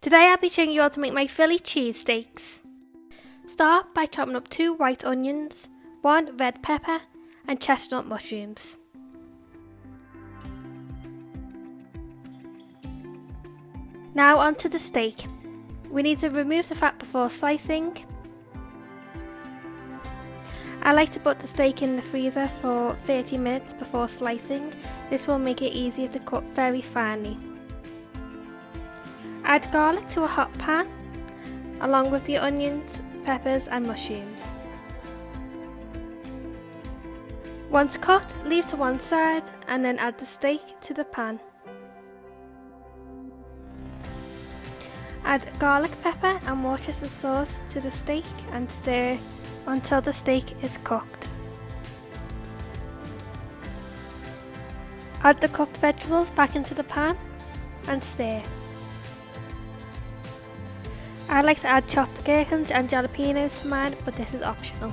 Today I'll be showing you how to make my Philly cheesesteaks. Start by chopping up 2 white onions, 1 red pepper and chestnut mushrooms. Now onto the steak. We need to remove the fat before slicing. I like to put the steak in the freezer for 30 minutes before slicing. This will make it easier to cut very finely. Add garlic to a hot pan, along with the onions, peppers and mushrooms. Once cooked, leave to one side and then add the steak to the pan. Add garlic pepper and Worcestershire sauce to the steak and stir until the steak is cooked. Add the cooked vegetables back into the pan and stir. I like to add chopped gherkins and jalapenos to mine, but this is optional.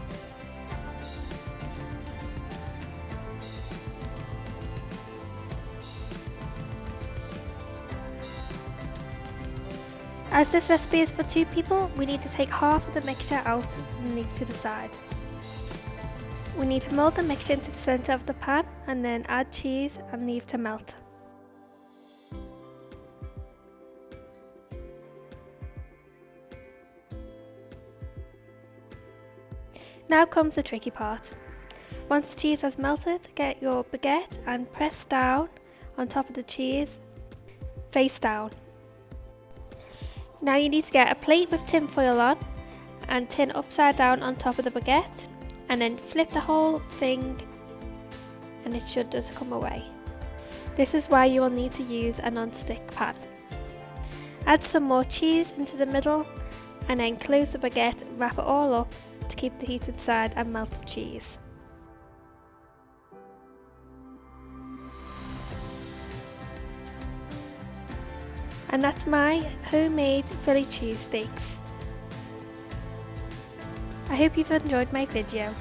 As this recipe is for 2 people, we need to take half of the mixture out and leave to the side. We need to mould the mixture into the centre of the pan and then add cheese and leave to melt. Now comes the tricky part. Once the cheese has melted, get your baguette and press down on top of the cheese, face down. Now you need to get a plate with tin foil on and tin upside down on top of the baguette, and then flip the whole thing and it should just come away. This is why you will need to use a non-stick pan. Add some more cheese into the middle and then close the baguette, wrap it all up to keep the heat inside and melt the cheese. And that's my homemade Philly cheesesteaks. I hope you've enjoyed my video.